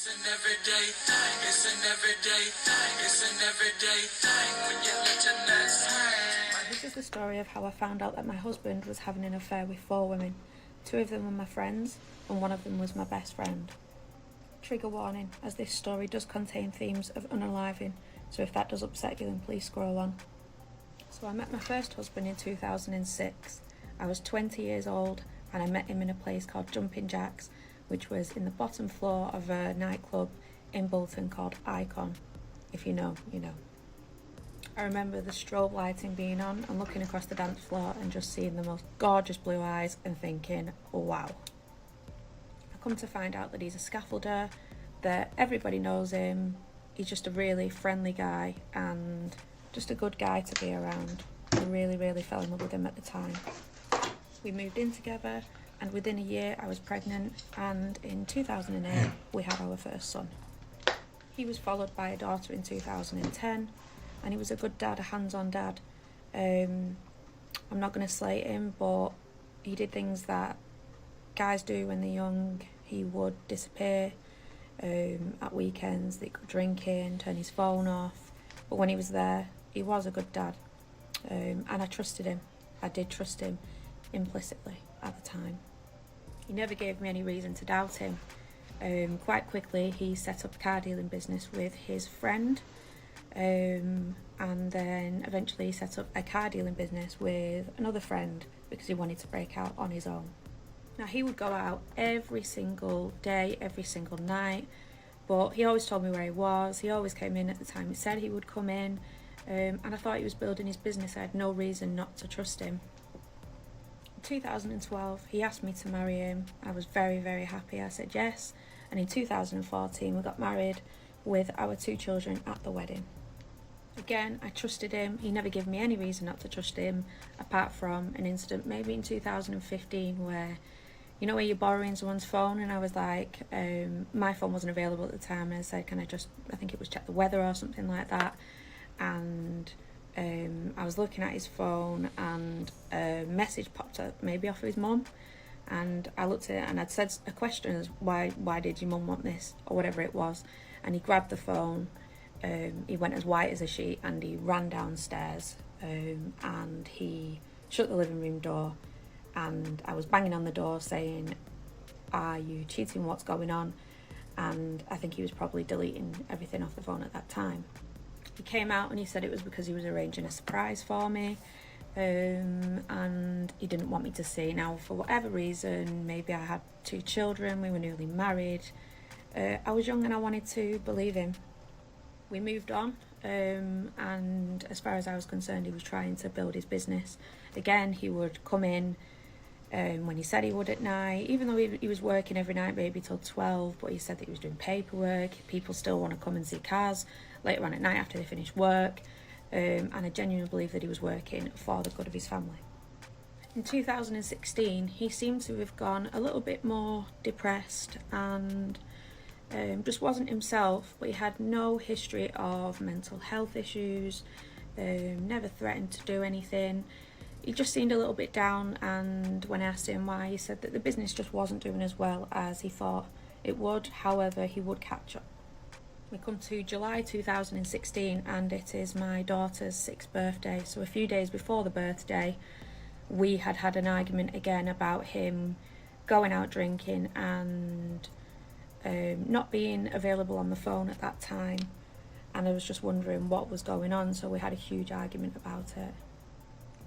It's an everyday thing, it's an everyday thing, it's an everyday thing when you let your nuts hang. This is the story of how I found out that my husband was having an affair with 4 women. 2 of them were my friends, and 1 of them was my best friend. Trigger warning, as this story does contain themes of unaliving, so if that does upset you, then please scroll on. So I met my first husband in 2006. I was 20 years old, and I met him in a place called Jumping Jacks, which was in the bottom floor of a nightclub in Bolton called Icon. If you know, you know. I remember the strobe lighting being on and looking across the dance floor and just seeing the most gorgeous blue eyes and thinking, wow. I come to find out that he's a scaffolder, that everybody knows him, he's just a really friendly guy and just a good guy to be around. I really fell in love with him at the time. We moved in together, and within a year I was pregnant, and in 2008 we had our first son. He was followed by a daughter in 2010, and he was a good dad, a hands-on dad. I'm not going to slate him, but he did things that guys do when they're young. He would disappear at weekends, they go drinking, turn his phone off, but when he was there, he was a good dad, and I trusted him. I did trust him implicitly at the time. He never gave me any reason to doubt him. Quite quickly he set up a car dealing business with his friend, and then eventually he set up a car dealing business with another friend because he wanted to break out on his own. Now he would go out every single day, every single night, but he always told me where he was. He always came in at the time he said he would come in, and I thought he was building his business. I had no reason not to trust him. In 2012 he asked me to marry him. I was very happy. I said yes, and in 2014 we got married with our 2 children at the wedding. Again, I trusted him. He never gave me any reason not to trust him, apart from an incident maybe in 2015 where, you know, where you're borrowing someone's phone, and I was like, my phone wasn't available at the time, and I said, can I just, I think it was check the weather or something like that, and I was looking at his phone and a message popped up, maybe off of his mum, and I looked at it and I'd said a question as why did your mum want this, or whatever it was, and he grabbed the phone, he went as white as a sheet and he ran downstairs, and he shut the living room door, and I was banging on the door saying, are you cheating, what's going on? And I think he was probably deleting everything off the phone at that time. He came out and he said it was because he was arranging a surprise for me, and he didn't want me to see. Now, for whatever reason, maybe I had 2 children, we were newly married, I was young and I wanted to believe him. We moved on, and as far as I was concerned, he was trying to build his business. Again, he would come in when he said he would at night, even though he was working every night, maybe till 12, but he said that he was doing paperwork. People still want to come and see cars later on at night after they finish work, and I genuinely believe that he was working for the good of his family. In 2016, he seemed to have gone a little bit more depressed and just wasn't himself, but he had no history of mental health issues, never threatened to do anything. He just seemed a little bit down, and when I asked him why, he said that the business just wasn't doing as well as he thought it would. However, he would catch up. We come to July 2016 and it is my daughter's 6th birthday, so a few days before the birthday we had an argument again about him going out drinking and not being available on the phone at that time, and I was just wondering what was going on, so we had a huge argument about it.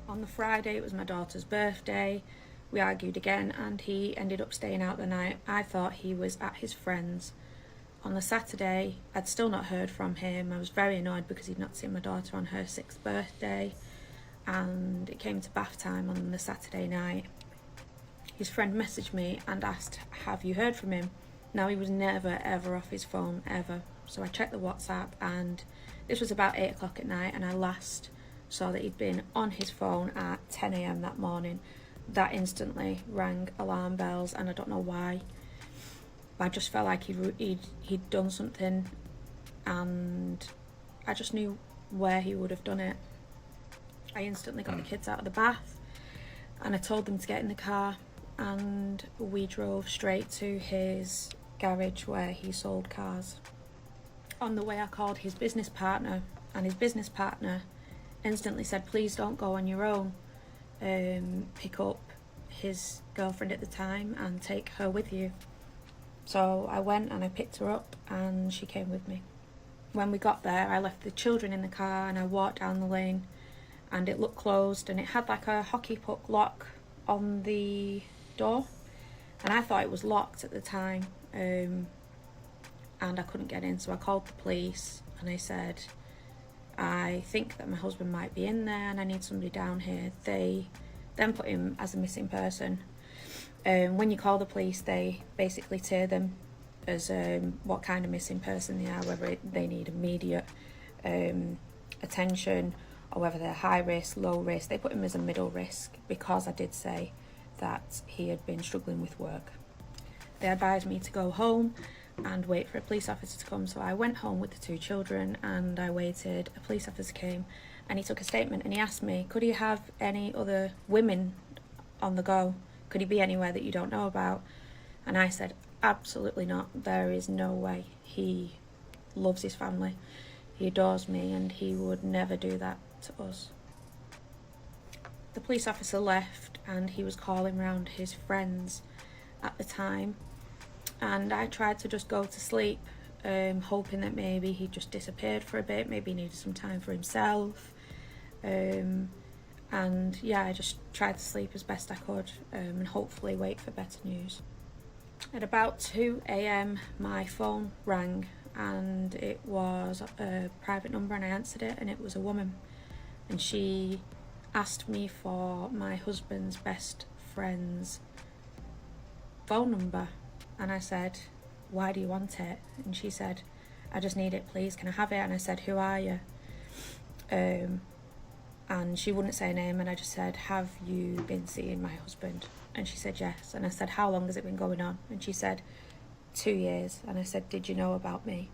On the Friday, it was my daughter's birthday, we argued again and he ended up staying out the night. I thought he was at his friend's. On the Saturday, I'd still not heard from him. I was very annoyed because he'd not seen my daughter on her 6th birthday, and it came to bath time on the Saturday night. His friend messaged me and asked, have you heard from him? Now, he was never ever off his phone, ever. So I checked the WhatsApp, and this was about 8 o'clock at night, and I last saw that he'd been on his phone at 10 a.m. that morning. That instantly rang alarm bells, and I don't know why. I just felt like he'd done something, and I just knew where he would have done it. I instantly got the kids out of the bath and I told them to get in the car, and we drove straight to his garage where he sold cars. On the way I called his business partner, and his business partner instantly said, please don't go on your own, pick up his girlfriend at the time and take her with you. So I went and I picked her up and she came with me. When we got there, I left the children in the car and I walked down the lane, and it looked closed and it had like a hockey puck lock on the door, and I thought it was locked at the time, and I couldn't get in. So I called the police and I said, I think that my husband might be in there and I need somebody down here. They then put him as a missing person. When you call the police, they basically tier them as what kind of missing person they are, whether they need immediate attention or whether they're high risk, low risk. They put him as a middle risk because I did say that he had been struggling with work. They advised me to go home and wait for a police officer to come, so I went home with the two children and I waited. A police officer came and he took a statement and he asked me, could he have any other women on the go? Could he be anywhere that you don't know about? And I said, absolutely not. There is no way. He loves his family, he adores me, and he would never do that to us. The police officer left and he was calling round his friends at the time, and I tried to just go to sleep, hoping that maybe he just disappeared for a bit, maybe he needed some time for himself, and yeah, I just tried to sleep as best I could, and hopefully wait for better news. At about 2 a.m. my phone rang and it was a private number, and I answered it and it was a woman, and she asked me for my husband's best friend's phone number, and I said, why do you want it? And she said, I just need it, please, can I have it? And I said, who are you? And she wouldn't say a name, and I just said, have you been seeing my husband? And she said yes. And I said, how long has it been going on? And she said, 2 years. And I said, did you know about me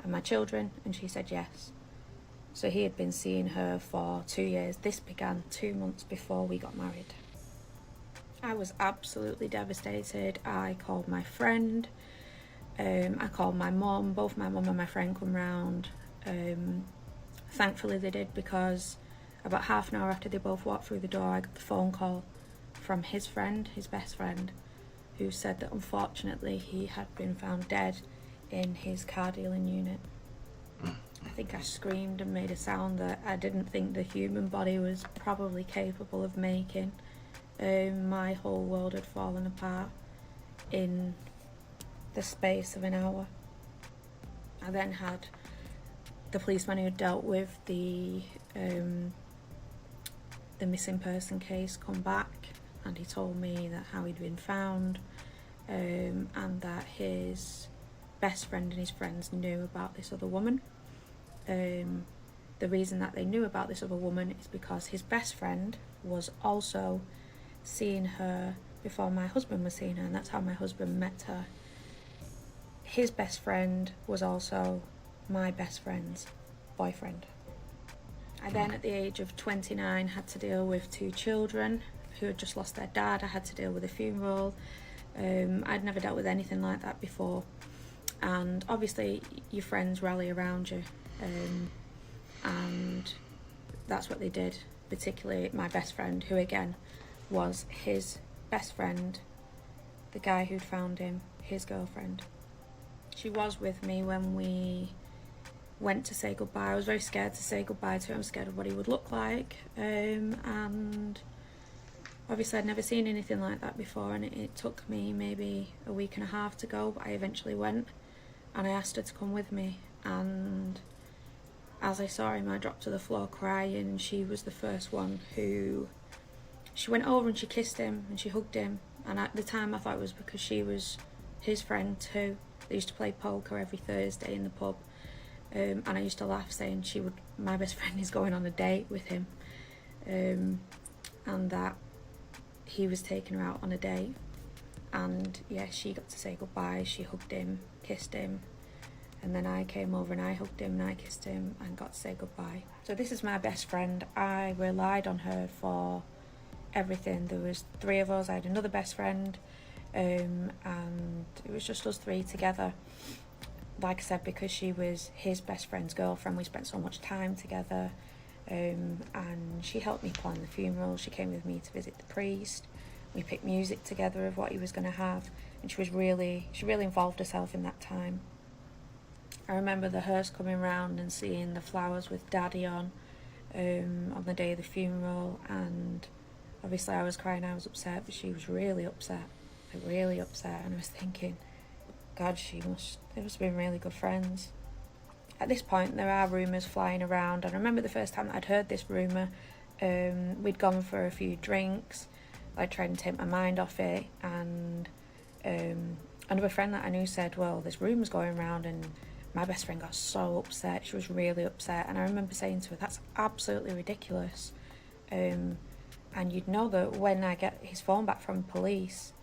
and my children? And she said yes. So he had been seeing her for 2 years. This began 2 months before we got married. I was absolutely devastated. I called my friend, I called my mum. Both my mum and my friend come round. Thankfully they did, because about half an hour after they both walked through the door, I got the phone call from his friend, his best friend, who said that unfortunately he had been found dead in his car dealing unit. I think I screamed and made a sound that I didn't think the human body was probably capable of making. My whole world had fallen apart in the space of an hour. I then had the policeman who dealt with the missing person case come back, and he told me that how he'd been found, and that his best friend and his friends knew about this other woman. The reason that they knew about this other woman is because his best friend was also seeing her before my husband was seeing her, and that's how my husband met her. His best friend was also my best friend's boyfriend. I then, at the age of 29, had to deal with 2 children who had just lost their dad. I had to deal with a funeral. I'd never dealt with anything like that before, and obviously your friends rally around you, and that's what they did, particularly my best friend, who again was his best friend, the guy who'd found him, his girlfriend. She was with me when we went to say goodbye. I was very scared to say goodbye to him. I was scared of what he would look like, and obviously I'd never seen anything like that before, and it took me maybe a week and a half to go, but I eventually went, and I asked her to come with me, and as I saw him I dropped to the floor crying, and she was the first one who, she went over and she kissed him and she hugged him, and at the time I thought it was because she was his friend too. They used to play poker every Thursday in the pub, and I used to laugh saying my best friend is going on a date with him, and that he was taking her out on a date. And yeah, she got to say goodbye, she hugged him, kissed him, and then I came over and I hugged him and I kissed him and got to say goodbye. So this is my best friend. I relied on her for everything. There was 3 of us. I had another best friend, and it was just us three together. Like I said, because she was his best friend's girlfriend, we spent so much time together, and she helped me plan the funeral. She came with me to visit the priest. We picked music together of what he was going to have, and she really involved herself in that time. I remember the hearse coming round and seeing the flowers with Daddy on the day of the funeral, and obviously I was crying, I was upset, but she was really upset, and I was thinking, God, they must have been really good friends. At this point, there are rumours flying around, and I remember the first time that I'd heard this rumour, we'd gone for a few drinks, I tried to take my mind off it, and another friend that I knew said, well, there's rumours going around, and my best friend got so upset. She was really upset, and I remember saying to her, that's absolutely ridiculous. And you'd know that when I get his phone back from police,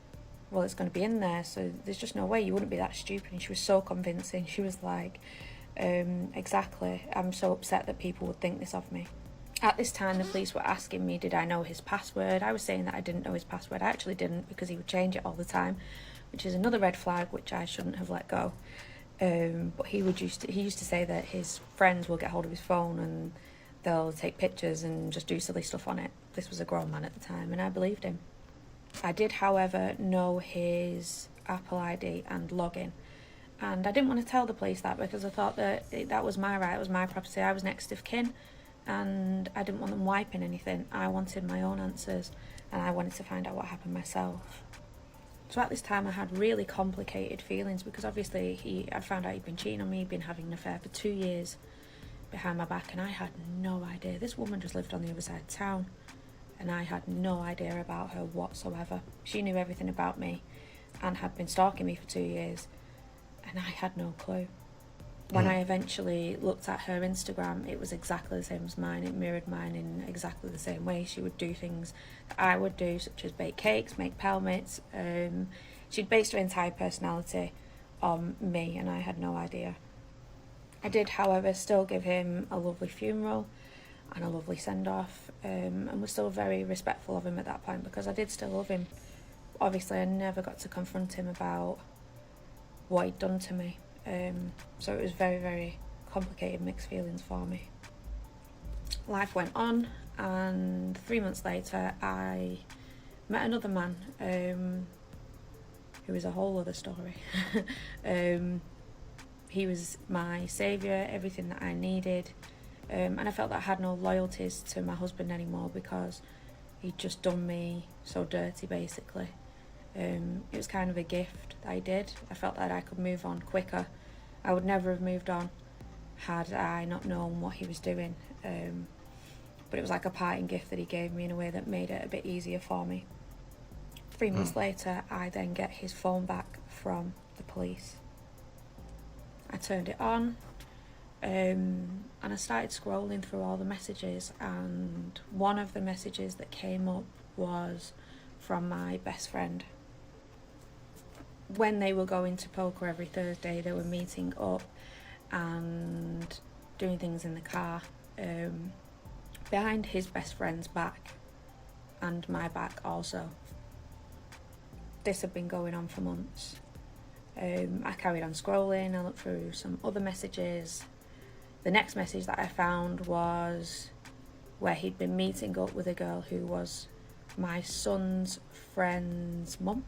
well, it's going to be in there, so there's just no way, you wouldn't be that stupid. And she was so convincing. She was like, exactly, I'm so upset that people would think this of me. At this time, the police were asking me, did I know his password? I was saying that I didn't know his password. I actually didn't, because he would change it all the time, which is another red flag, which I shouldn't have let go. But he used to say that his friends will get hold of his phone and they'll take pictures and just do silly stuff on it. This was a grown man at the time, and I believed him. I did, however, know his Apple ID and login, and I didn't want to tell the police that because I thought that that was my right, it was my property, I was next of kin, and I didn't want them wiping anything. I wanted my own answers, and I wanted to find out what happened myself. So at this time I had really complicated feelings, because obviously I found out he'd been cheating on me, he'd been having an affair for 2 years behind my back, and I had no idea. This woman just lived on the other side of town, and I had no idea about her whatsoever. She knew everything about me and had been stalking me for 2 years, and I had no clue. When I eventually looked at her Instagram, it was exactly the same as mine. It mirrored mine in exactly the same way. She would do things that I would do, such as bake cakes, make pelmets. She'd based her entire personality on me, and I had no idea. I did, however, still give him a lovely funeral and a lovely send-off, and was still very respectful of him at that point, because I did still love him. Obviously, I never got to confront him about what he'd done to me. So it was very, very complicated, mixed feelings for me. Life went on, and 3 months later I met another man, who was a whole other story. He was my saviour, everything that I needed, and I felt that I had no loyalties to my husband anymore, because he'd just done me so dirty, basically. It was kind of a gift that I did. I felt that I could move on quicker. I would never have moved on had I not known what he was doing, but it was like a parting gift that he gave me in a way that made it a bit easier for me. 3 months later, I then get his phone back from the police. I turned it on, and I started scrolling through all the messages, and one of the messages that came up was from my best friend. When they were going to poker every Thursday, they were meeting up and doing things in the car, behind his best friend's back and my back also. This had been going on for months. I carried on scrolling, I looked through some other messages. The next message that I found was where he'd been meeting up with a girl who was my son's friend's mum.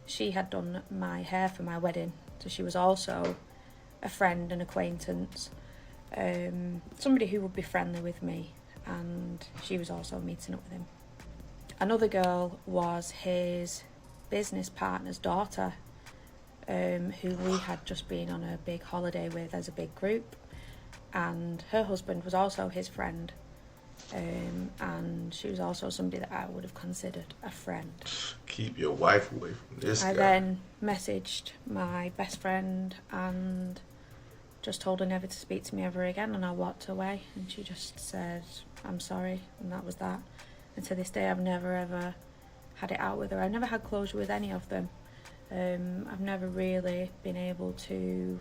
She had done my hair for my wedding, so she was also a friend and acquaintance, somebody who would be friendly with me, and she was also meeting up with him. Another girl was his business partner's daughter, who we had just been on a big holiday with as a big group, and her husband was also his friend, and she was also somebody that I would have considered a friend. Keep your wife away from this guy. I then messaged my best friend and just told her never to speak to me ever again, and I walked away, and she just said, I'm sorry, and that was that. And to this day, I've never ever had it out with her. I never had closure with any of them. I've never really been able to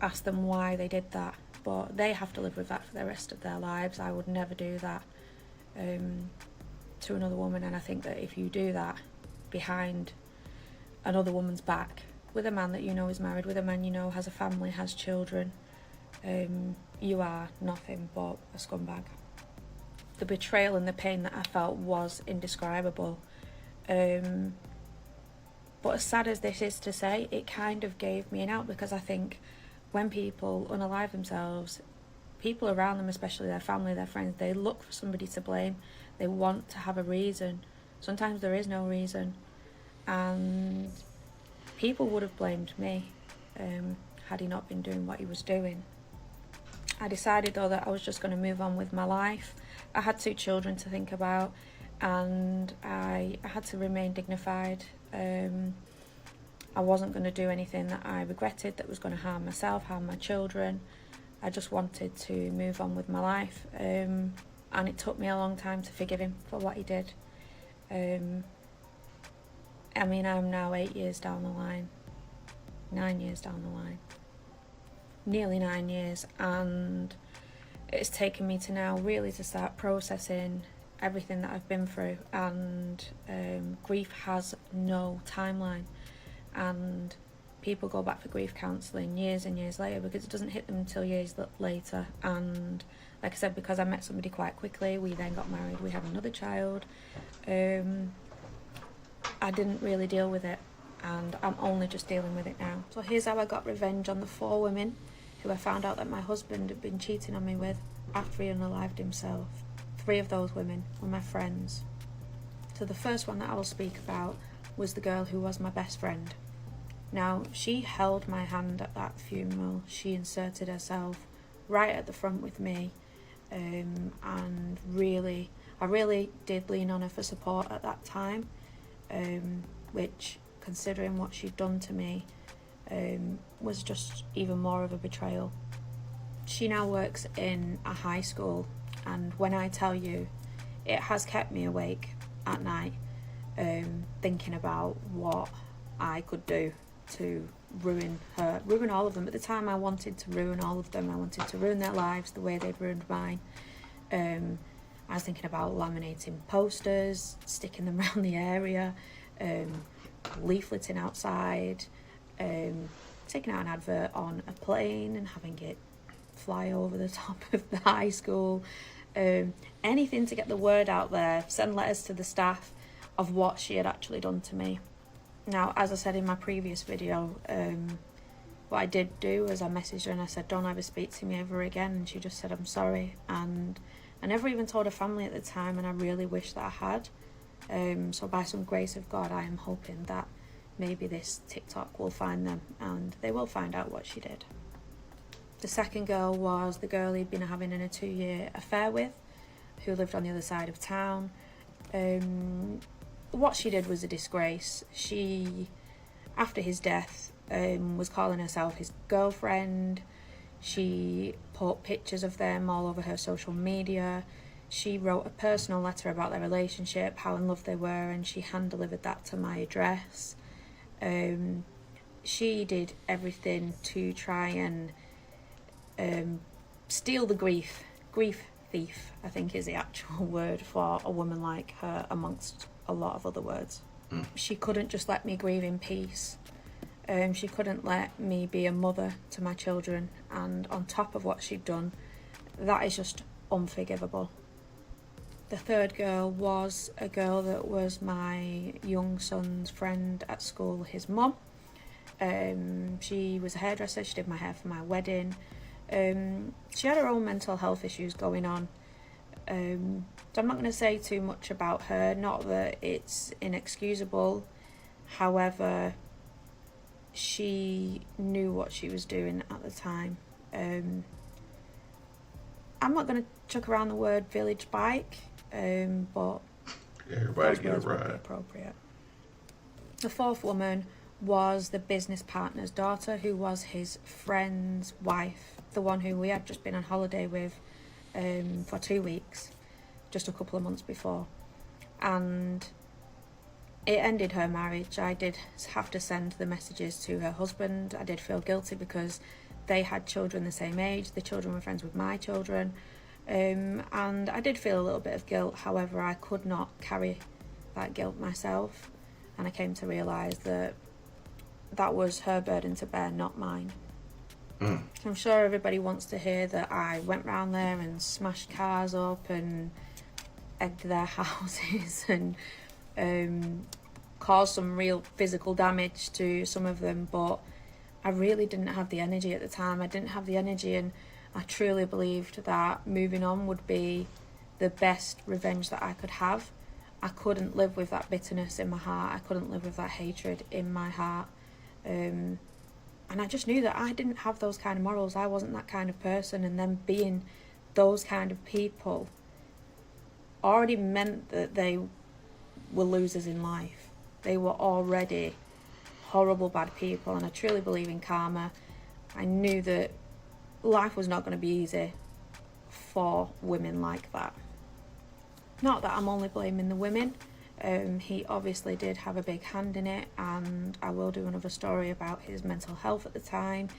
ask them why they did that, but they have to live with that for the rest of their lives. I would never do that to another woman, and I think that if you do that, behind another woman's back with a man that you know is married, with a man you know has a family, has children, you are nothing but a scumbag. The betrayal and the pain that I felt was indescribable. But as sad as this is to say, it kind of gave me an out, because I think when people unalive themselves, people around them, especially their family, their friends, they look for somebody to blame. They want to have a reason. Sometimes there is no reason. And people would have blamed me had he not been doing what he was doing. I decided though that I was just going to move on with my life. I had 2 children to think about, and I had to remain dignified. I wasn't going to do anything that I regretted, that was going to harm myself, harm my children. I just wanted to move on with my life, and it took me a long time to forgive him for what he did. I mean, I'm now 8 years down the line, 9 years down the line, nearly 9 years, and it's taken me to now really to start processing everything that I've been through, and grief has no timeline, and people go back for grief counselling years and years later because it doesn't hit them until years later. And like I said, because I met somebody quite quickly, we then got married, we had another child, I didn't really deal with it, and I'm only just dealing with it now. So here's how I got revenge on the 4 women who I found out that my husband had been cheating on me with after he unalived himself. 3 of those women were my friends. So the first one that I will speak about was the girl who was my best friend. Now, she held my hand at that funeral. She inserted herself right at the front with me, and really, I really did lean on her for support at that time, which, considering what she'd done to me, was just even more of a betrayal. She now works in a high school, and when I tell you, it has kept me awake at night, thinking about what I could do to ruin all of them. At the time, I wanted to ruin all of them. I wanted to ruin their lives the way they'd ruined mine. I was thinking about laminating posters, sticking them around the area, leafleting outside, taking out an advert on a plane and having it fly over the top of the high school, anything to get the word out there, send letters to the staff of what she had actually done to me. Now, as I said in my previous video, what I did do was I messaged her and I said, don't ever speak to me ever again, and she just said, I'm sorry. And I never even told her family at the time, and I really wish that I had. So by some grace of God, I am hoping that maybe this TikTok will find them and they will find out what she did. The second girl was the girl he'd been having in a 2-year affair with, who lived on the other side of town. What she did was a disgrace. She, after his death, was calling herself his girlfriend. She put pictures of them all over her social media. She wrote a personal letter about their relationship, how in love they were, and she hand-delivered that to my address. She did everything to try and steal the grief thief, I think is the actual word for a woman like her, amongst a lot of other words. She couldn't just let me grieve in peace. She couldn't let me be a mother to my children, and on top of what she'd done, that is just unforgivable. The third girl was a girl that was my young son's friend at school, his mum. She was a hairdresser, she did my hair for my wedding. She had her own mental health issues going on. So I'm not going to say too much about her, not that it's inexcusable. However, she knew what she was doing at the time. I'm not going to chuck around the word village bike, but Everybody get it would be right. appropriate. The fourth woman was the business partner's daughter, who was his friend's wife, the one who we had just been on holiday with for 2 weeks, just a couple of months before. And it ended her marriage. I did have to send the messages to her husband. I did feel guilty because they had children the same age. The children were friends with my children. And I did feel a little bit of guilt. However, I could not carry that guilt myself. and I came to realise that that was her burden to bear, not mine. I'm sure everybody wants to hear that I went round there and smashed cars up and egged their houses and caused some real physical damage to some of them, but I really didn't have the energy at the time. I didn't have the energy, and I truly believed that moving on would be the best revenge that I could have. I couldn't live with that bitterness in my heart. I couldn't live with that hatred in my heart. And I just knew that I didn't have those kind of morals. I wasn't that kind of person, and them being those kind of people already meant that they were losers in life. They were already horrible, bad people, and I truly believe in karma. I knew that life was not going to be easy for women like that. Not that I'm only blaming the women. He obviously did have a big hand in it, and I will do another story about his mental health at the time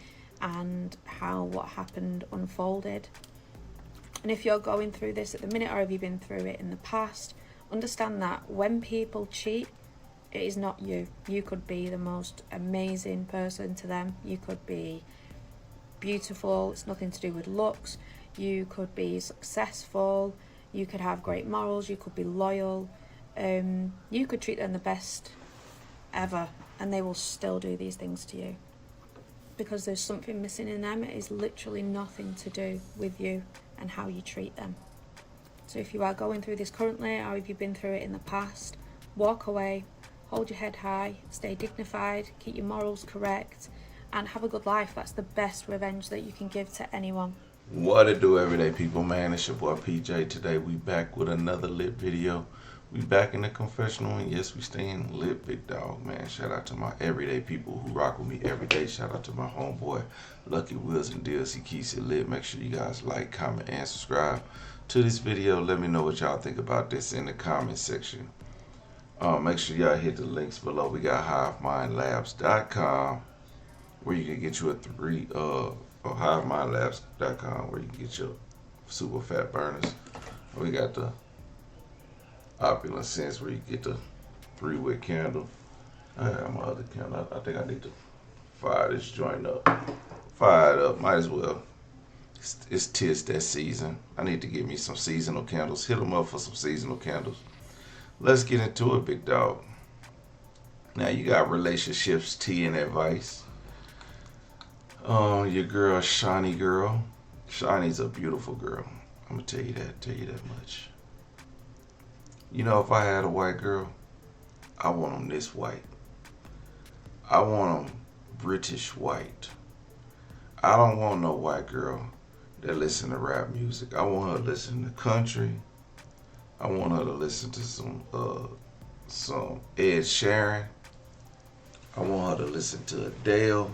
and how what happened unfolded. And if you're going through this at the minute, or have you been through it in the past, understand that when people cheat, it is not you. You could be the most amazing person to them. You could be beautiful. It's nothing to do with looks. You could be successful. You could have great morals. You could be loyal. You could treat them the best ever, and they will still do these things to you because there's something missing in them. It is literally nothing to do with you and how you treat them. So if you are going through this currently, or if you've been through it in the past, walk away, hold your head high, stay dignified, keep your morals correct, and have a good life. That's the best revenge that you can give to anyone. What it do, everyday people, man? It's your boy PJ. Today we back with another lit video. We back in the confessional, and yes, we staying lit, big dog, man. Shout out to my everyday people who rock with me every day. Shout out to my homeboy, Lucky Wheels and Deals. He keeps it lit. Make sure you guys like, comment, and subscribe to this video. Let me know what y'all think about this in the comment section. Make sure y'all hit the links below. We got HiveMindLabs.com, where you can get you a HiveMindLabs.com, where you can get your super fat burners. We got the Opulence Scents, where you get the 3-wick candle. I have my other candle. I think I need to fire this joint up. Fire it up, might as well. It's tis that season. I need to get me some seasonal candles. Hit them up for some seasonal candles. Let's get into it, big dog. Now you got relationships, tea, and advice. Your girl, Shawney girl. Shawney's a beautiful girl. I'm gonna tell you that much. You know, if I had a white girl, I want them this white. I want them British white. I don't want no white girl that listen to rap music. I want her to listen to country. I want her to listen to some Ed Sheeran. I want her to listen to Adele.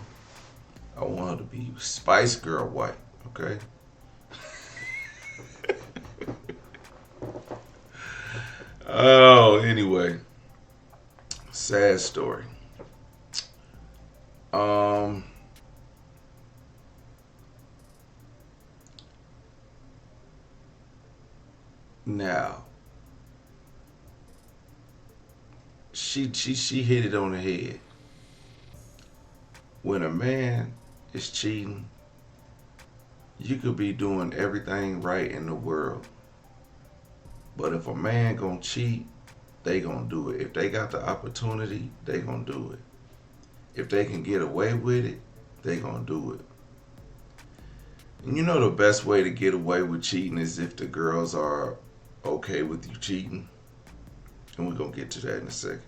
I want her to be Spice Girl white, okay? Oh, anyway, sad story. Now, she hit it on the head. When a man is cheating, you could be doing everything right in the world. But if a man gonna cheat, they gonna do it. If they got the opportunity, they gonna do it. If they can get away with it, they gonna do it. And you know the best way to get away with cheating is if the girls are okay with you cheating. And we're gonna get to that in a second.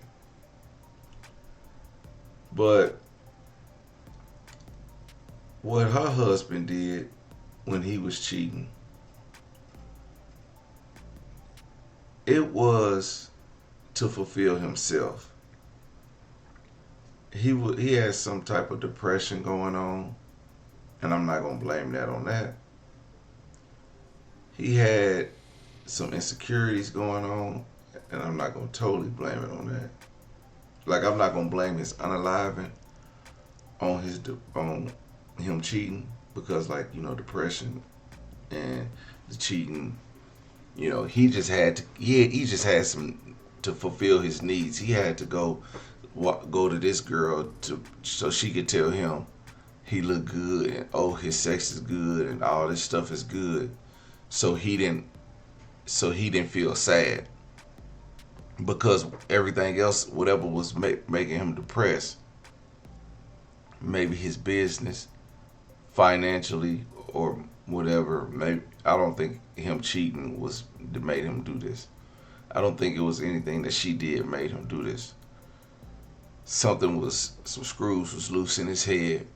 But what her husband did when he was cheating, it was to fulfill himself. He had some type of depression going on, and I'm not gonna blame that on that. He had some insecurities going on, and I'm not gonna totally blame it on that. Like, I'm not gonna blame his unaliving on him cheating, because, like, you know, depression and the cheating, you know, he just had some to fulfill his needs. He had to go go to this girl so she could tell him he looked good and oh his sex is good and all this stuff is good. So he didn't feel sad because everything else, whatever was making him depressed, maybe his business, financially, or whatever. Maybe I don't think him cheating was that made him do this. I don't think it was anything that she did made him do this. Some screws was loose in his head,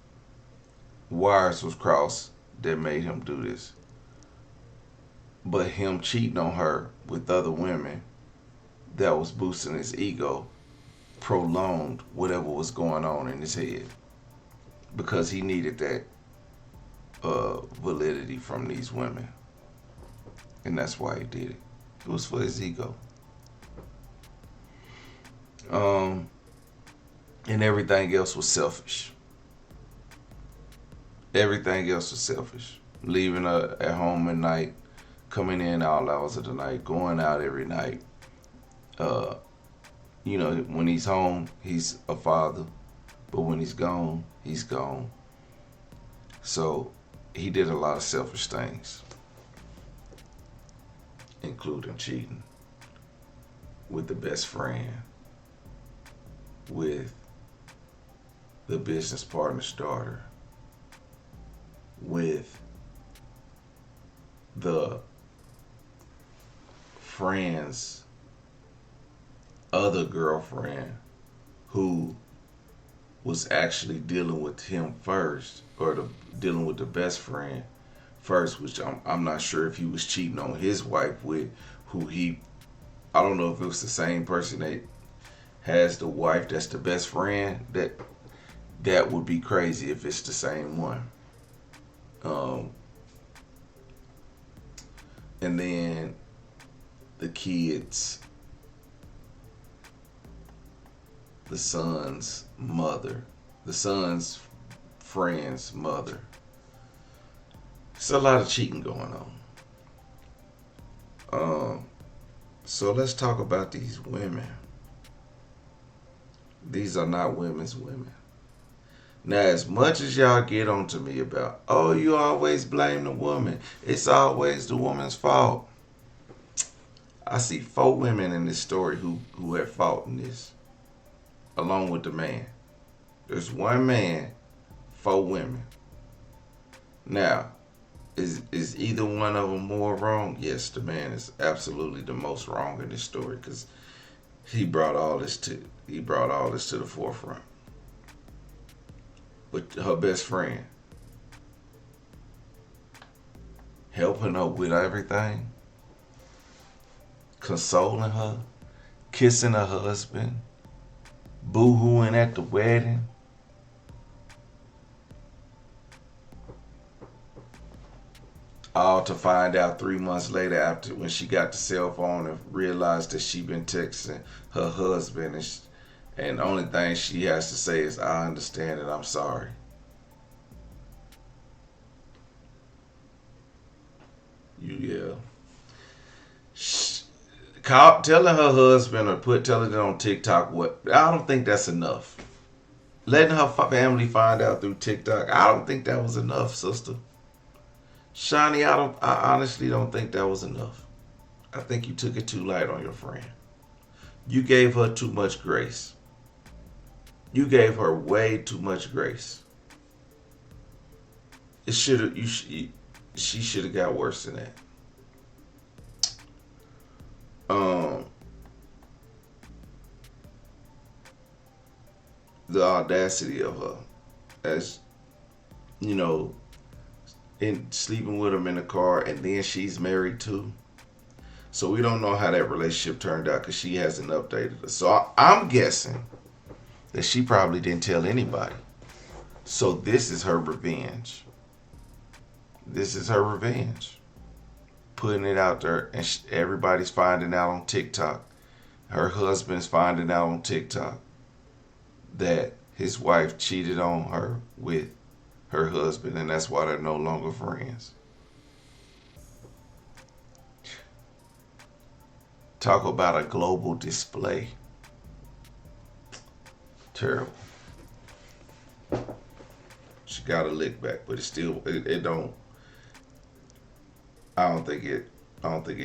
wires was crossed that made him do this. But him cheating on her with other women, that was boosting his ego, prolonged whatever was going on in his head because he needed that validity from these women, and that's why he did it. It was for his ego. And everything else was selfish. Everything else was selfish. Leaving her at home at night, coming in all hours of the night, going out every night. When he's home, he's a father, but when he's gone, he's gone. So he did a lot of selfish things, including cheating with the best friend, with the business partner's daughter, with the friend's other girlfriend who was actually dealing with him first, or dealing with the best friend first, which I'm not sure if he was cheating on his wife with, I don't know if it was the same person that has the wife that's the best friend. That would be crazy if it's the same one. And then the kids, the son's mother, the son's friend's mother. It's a lot of cheating going on. So let's talk about these women. These are not women's women. Now, as much as y'all get on to me about, oh, you always blame the woman, it's always the woman's fault. I see 4 women in this story who have fault in this, along with the man. There's 1 man, 4 women. Now, is either one of them more wrong? Yes, the man is absolutely the most wrong in this story because he brought all this to the forefront. But her best friend, helping her with everything, consoling her, kissing her husband, boo-hooing at the wedding. All to find out 3 months later, after when she got the cell phone and realized that she been texting her husband, and the only thing she has to say is, I understand and I'm sorry. Telling her husband or telling it on TikTok, I don't think that's enough. Letting her family find out through TikTok, I don't think that was enough, sister. Shawney, I honestly don't think that was enough. I think you took it too light on your friend. You gave her too much grace. You gave her way too much grace. She should have got worse than that. The audacity of her, as you know, in sleeping with him in the car, and then she's married too. So we don't know how that relationship turned out because she hasn't updated us. So I'm guessing that she probably didn't tell anybody. So this is her revenge. This is her revenge. Putting it out there, and everybody's finding out on TikTok. Her husband's finding out on TikTok that his wife cheated on her with her husband, and that's why they're no longer friends. Talk about a global display. Terrible. She got a lick back, but it don't. I don't think it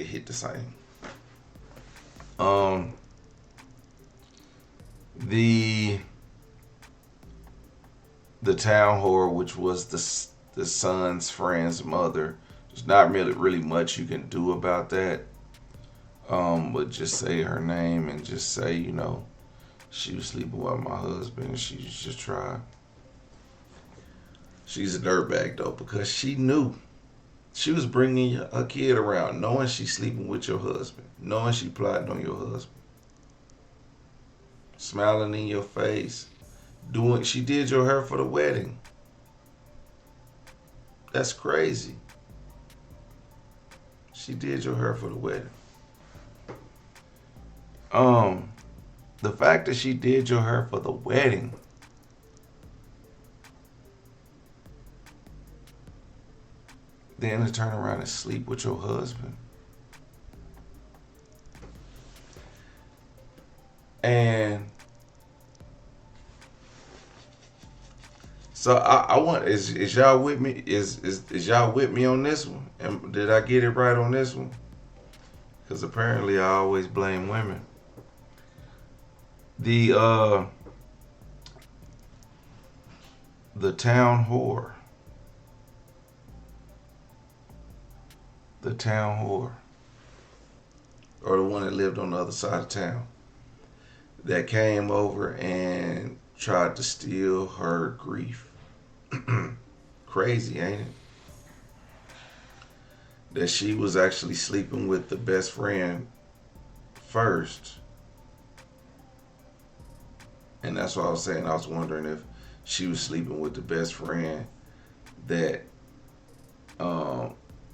hit the same. The town whore, which was the son's friend's mother, there's not really much you can do about that. But just say her name and just say, she was sleeping with my husband and she just tried. She's a dirtbag though, because she knew she was bringing a kid around, knowing she's sleeping with your husband, knowing she plotting on your husband, smiling in your face, she did your hair for the wedding. That's crazy. She did your hair for the wedding. The fact that she did your hair for the wedding, then to turn around and sleep with your husband. And so I want, is y'all with me? Is y'all with me on this one? And did I get it right on this one? Because apparently I always blame women. The town whore. The town whore. Or the one that lived on the other side of town. That came over and tried to steal her grief. Crazy, ain't it? That she was actually sleeping with the best friend first. And that's what I was saying. I was wondering if she was sleeping with the best friend that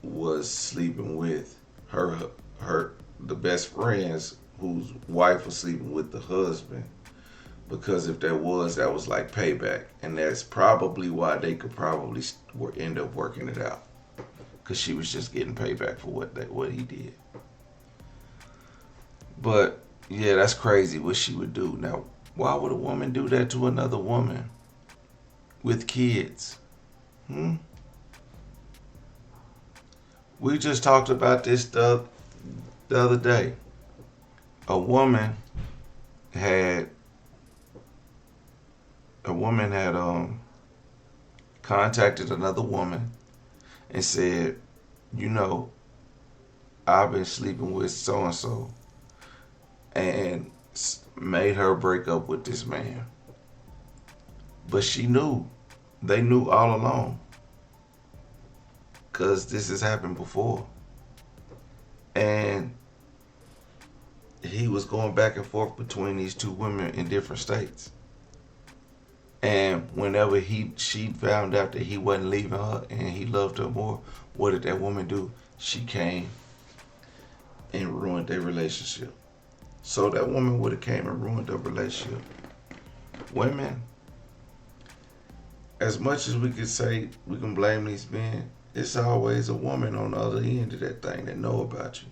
was sleeping with the best friends whose wife was sleeping with the husband. Because if that was like payback. And that's probably why they could probably end up working it out. Because she was just getting payback for what he did. But yeah, that's crazy what she would do. Now, why would a woman do that to another woman with kids? We just talked about this the other day. A woman had contacted another woman and said, I've been sleeping with so and so, and made her break up with this man. But they knew all along, because this has happened before. And he was going back and forth between these two women in different states. And whenever she found out that he wasn't leaving her and he loved her more, what did that woman do? She came and ruined their relationship. So that woman would have came and ruined their relationship. Women, as much as we could say we can blame these men, it's always a woman on the other end of that thing that know about you.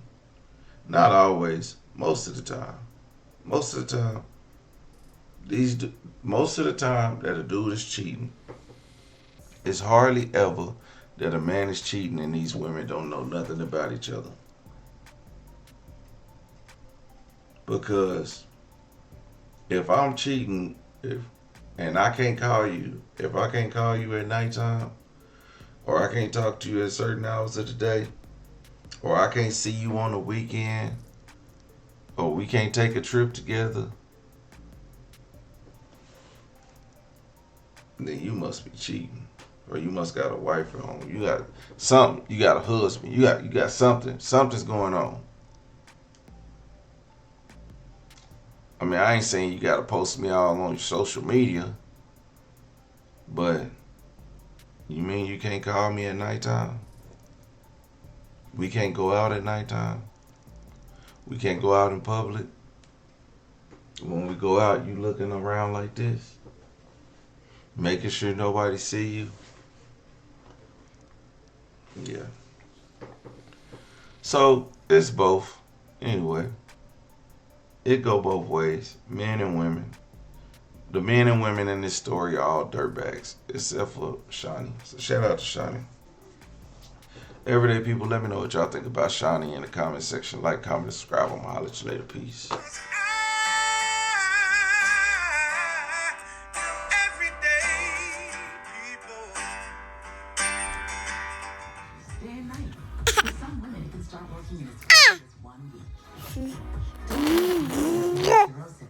Not always, most of the time. Most of the time that a dude is cheating, it's hardly ever that a man is cheating and these women don't know nothing about each other. Because if I'm cheating, and I can't call you, if I can't call you at nighttime, or I can't talk to you at certain hours of the day, or I can't see you on the weekend, or we can't take a trip together, then you must be cheating. Or you must got a wife at home. You got something. You got a husband. You got something. Something's going on. I mean, I ain't saying you got to post me all on your social media, but you mean you can't call me at nighttime? We can't go out at nighttime? We can't go out in public? When we go out, you looking around like this? Making sure nobody see you? Yeah. So, it's both. Anyway. It go both ways, men and women. The men and women in this story are all dirtbags, except for Shawney. So shout out to Shawney. Everyday people, let me know what y'all think about Shawney in the comment section. Like, comment, subscribe. I'm gonna holler at you later. Peace. Day and night. For some women, it can start working in as quick as 1 week.